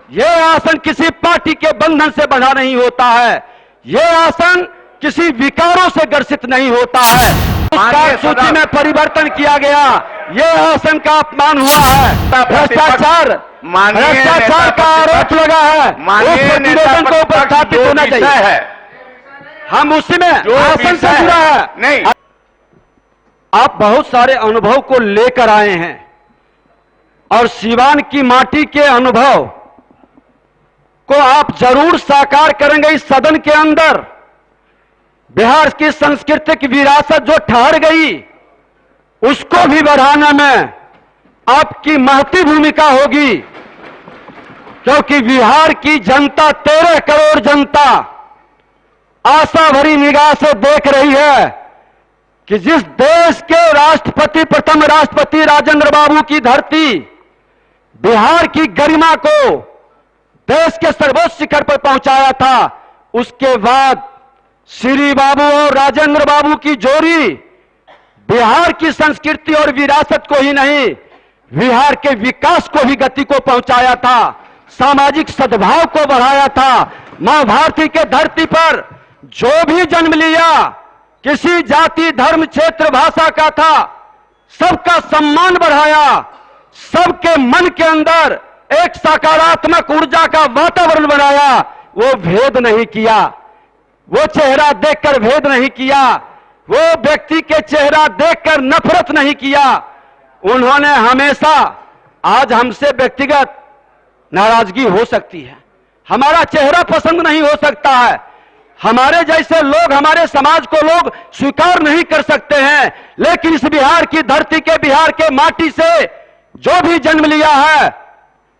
ये आसन किसी पार्टी के बंधन से बंधा नहीं होता है। ये आसन किसी विकारों से ग्रसित नहीं होता है। सूची में परिवर्तन किया गया, ये आसन का अपमान हुआ है। भ्रष्टाचार का आरोप लगा है, उस प्रतिवेदन को उपस्थापित होना चाहिए। हम उसी में आसन से जुड़ा है। नहीं, आप बहुत सारे अनुभव को लेकर आए हैं और सीवान की माटी के अनुभव को आप जरूर साकार करेंगे इस सदन के अंदर। बिहार की सांस्कृतिक विरासत जो ठहर गई, उसको भी बढ़ाने में आपकी महती भूमिका होगी, क्योंकि बिहार की जनता 13 करोड़ जनता आशा भरी निगाह से देख रही है कि जिस देश के राष्ट्रपति, प्रथम राष्ट्रपति राजेंद्र बाबू की धरती बिहार की गरिमा को देश के सर्वोच्च शिखर पर पहुंचाया था, उसके बाद श्री बाबू और राजेंद्र बाबू की जोड़ी बिहार की संस्कृति और विरासत को ही नहीं, बिहार के विकास को भी गति को पहुंचाया था, सामाजिक सद्भाव को बढ़ाया था। मां भारती के धरती पर जो भी जन्म लिया, किसी जाति, धर्म, क्षेत्र, भाषा का था, सबका सम्मान बढ़ाया, सबके मन के अंदर एक सकारात्मक ऊर्जा का वातावरण बनाया। वो भेद नहीं किया, वो चेहरा देखकर भेद नहीं किया, वो व्यक्ति के चेहरा देखकर नफरत नहीं किया। उन्होंने हमेशा, आज हमसे व्यक्तिगत नाराजगी हो सकती है, हमारा चेहरा पसंद नहीं हो सकता है, हमारे जैसे लोग, हमारे समाज को लोग स्वीकार नहीं कर सकते हैं, लेकिन इस बिहार की धरती के, बिहार के माटी से जो भी जन्म लिया है,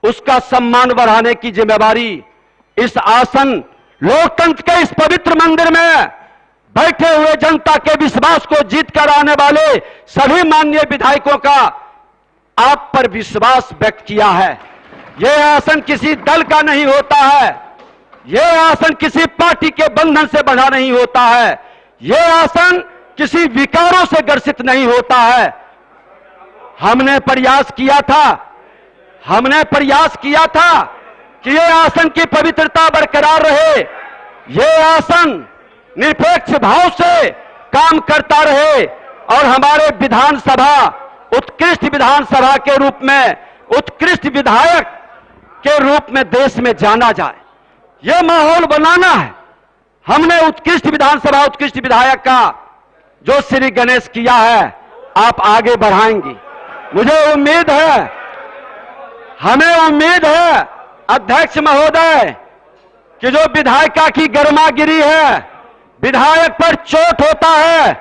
उसका सम्मान बढ़ाने की जिम्मेदारी इस आसन, लोकतंत्र के इस पवित्र मंदिर में बैठे हुए जनता के विश्वास को जीत कर आने वाले सभी माननीय विधायकों का आप पर विश्वास व्यक्त किया है। यह आसन किसी दल का नहीं होता है, यह आसन किसी पार्टी के बंधन से बंधा नहीं होता है, यह आसन किसी विकारों से ग्रसित नहीं होता है। हमने प्रयास किया था कि यह आसन की पवित्रता बरकरार रहे, यह आसन निरपेक्ष भाव से काम करता रहे और हमारे विधानसभा उत्कृष्ट विधानसभा के रूप में, उत्कृष्ट विधायक के रूप में देश में जाना जाए, यह माहौल बनाना है। हमने उत्कृष्ट विधानसभा, उत्कृष्ट विधायक का जो श्री गणेश किया है, आप आगे बढ़ाएंगी, मुझे उम्मीद है, हमें उम्मीद है अध्यक्ष महोदय कि जो विधायिका की गरिमा गिरी है, विधायक पर चोट होता है।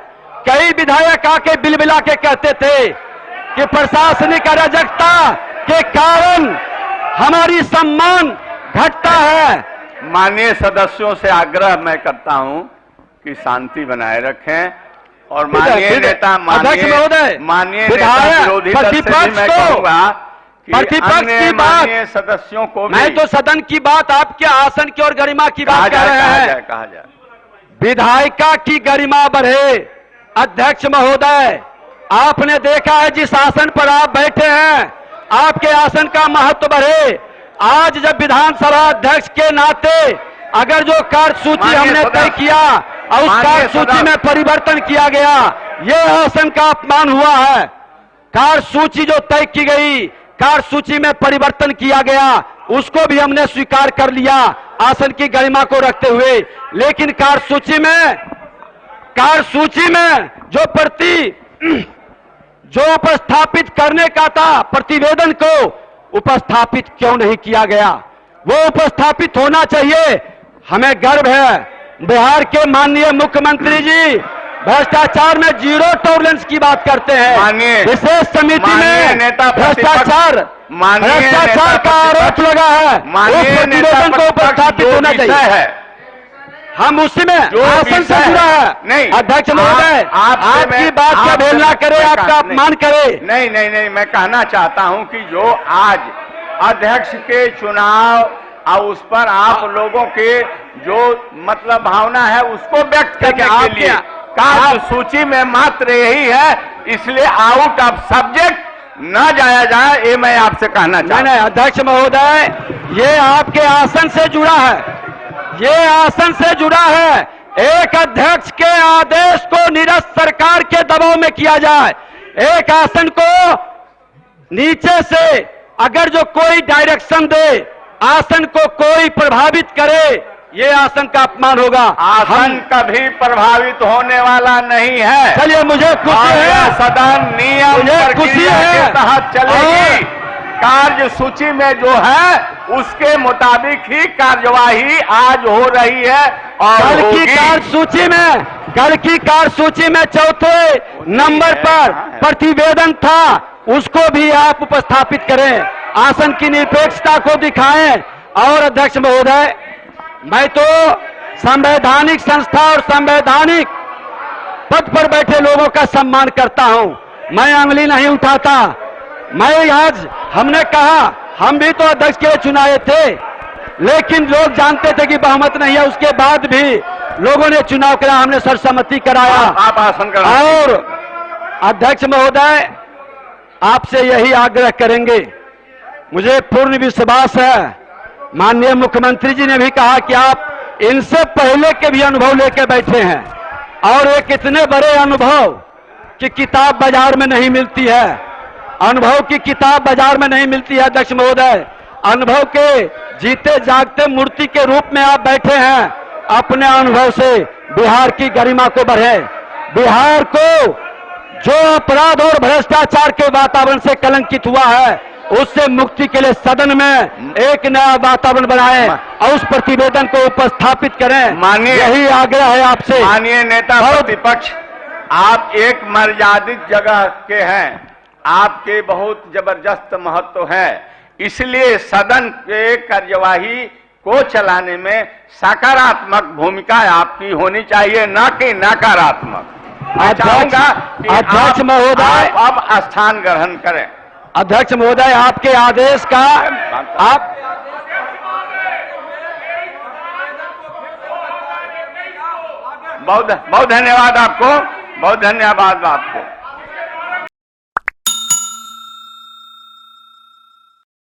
कई विधायक आके बिलबिला के कहते थे कि प्रशासनिक अराजकता के कारण हमारी सम्मान घटता है। माननीय सदस्यों से आग्रह मैं करता हूं कि शांति बनाए रखें और माननीय नेता, माननीय विरोधी दल से भी मैं कहूंगा कि अन्य माननीय सदस्यों को, मैं तो सदन की बात, आपके आसन की और गरिमा की बात कर रहे हैं। कहा जाए विधायिका की गरिमा बढ़े। अध्यक्ष महोदय, आपने देखा है जिस आसन पर आप बैठे हैं, आपके आसन का महत्व बढ़े। आज जब विधानसभा अध्यक्ष के नाते अगर जो कार्यसूची हमने तय किया और उस कार्यसूची में परिवर्तन किया गया, यह आसन का अपमान हुआ है। कार्यसूची जो तय की गई, कार्यसूची में परिवर्तन किया गया, उसको भी हमने स्वीकार कर लिया आसन की गरिमा को रखते हुए, लेकिन कार्यसूची में जो उपस्थापित करने का था, प्रतिवेदन को उपस्थापित क्यों नहीं किया गया? वो उपस्थापित होना चाहिए। हमें गर्व है, बिहार के माननीय मुख्यमंत्री जी भ्रष्टाचार में 0 टॉलरेंस की बात करते हैं। विशेष समिति में भ्रष्टाचार का आरोप लगा है, उस प्रतिवेदन को उपस्थापित होना चाहिए। हम उसी में आसन से जुड़ा है। नहीं, अध्यक्ष महोदय, आपकी बात का भेलना करे, आपका अपमान करे। नहीं, मैं कहना चाहता हूं कि जो आज अध्यक्ष के चुनाव और उस पर आप लोगों के जो मतलब भावना है उसको व्यक्त करने के लिए सूची में मात्र यही है, इसलिए आउट ऑफ सब्जेक्ट न जाया जाए, ये मैं आपसे कहना चाहता हूं। नहीं, अध्यक्ष महोदय, ये आपके आसन से जुड़ा है, ये आसन से जुड़ा है। एक अध्यक्ष के आदेश को निरस्त सरकार के दबाव में किया जाए, एक आसन को नीचे से अगर जो कोई डायरेक्शन दे, आसन को कोई प्रभावित करे, ये आसन का अपमान होगा। आसन कभी प्रभावित होने वाला नहीं है। चलिए, मुझे खुशी है, सदन नियम प्रक्रिया के तहत चलेगी। कार्य सूची में जो है उसके मुताबिक ही कार्यवाही आज हो रही है और कल की कार्य सूची में चौथे नंबर पर प्रतिवेदन था, उसको भी आप उपस्थापित करें, आसन की निरपेक्षता को दिखाएं। और अध्यक्ष महोदय, मैं तो संवैधानिक संस्था और संवैधानिक पद पर बैठे लोगों का सम्मान करता हूं, मैं अंगुली नहीं उठाता। मैं आज हमने कहा, हम भी तो अध्यक्ष के लिए चुनाए थे, लेकिन लोग जानते थे कि बहुमत नहीं है, उसके बाद भी लोगों ने चुनाव कराया, हमने सर्वसम्मति कराया। आप आसन कर। और अध्यक्ष महोदय, आपसे यही आग्रह करेंगे, मुझे पूर्ण विश्वास है, माननीय मुख्यमंत्री जी ने भी कहा कि आप इनसे पहले के भी अनुभव लेकर बैठे हैं, और एक इतने बड़े अनुभव कि किताब बाजार में नहीं मिलती है, अनुभव की किताब बाजार में नहीं मिलती है। अध्यक्ष महोदय, अनुभव के जीते जागते मूर्ति के रूप में आप बैठे हैं, अपने अनुभव से बिहार की गरिमा को बढ़े, बिहार को जो अपराध और भ्रष्टाचार के वातावरण से कलंकित हुआ है, उससे मुक्ति के लिए सदन में एक नया वातावरण बनाएं और उस प्रतिवेदन को उपस्थापित करें। माननीय, यही आग्रह है आपसे। माननीय नेता प्रतिपक्ष, आप एक मर्यादित जगह के हैं, आपके बहुत जबरदस्त महत्व है, इसलिए सदन के कार्यवाही को चलाने में सकारात्मक भूमिका आपकी होनी चाहिए, न कि नकारात्मक। अध्यक्ष महोदय, अब स्थान ग्रहण करें। अध्यक्ष महोदय, आपके आदेश का आप बहुत बहुत धन्यवाद आपको, बहुत धन्यवाद आपको।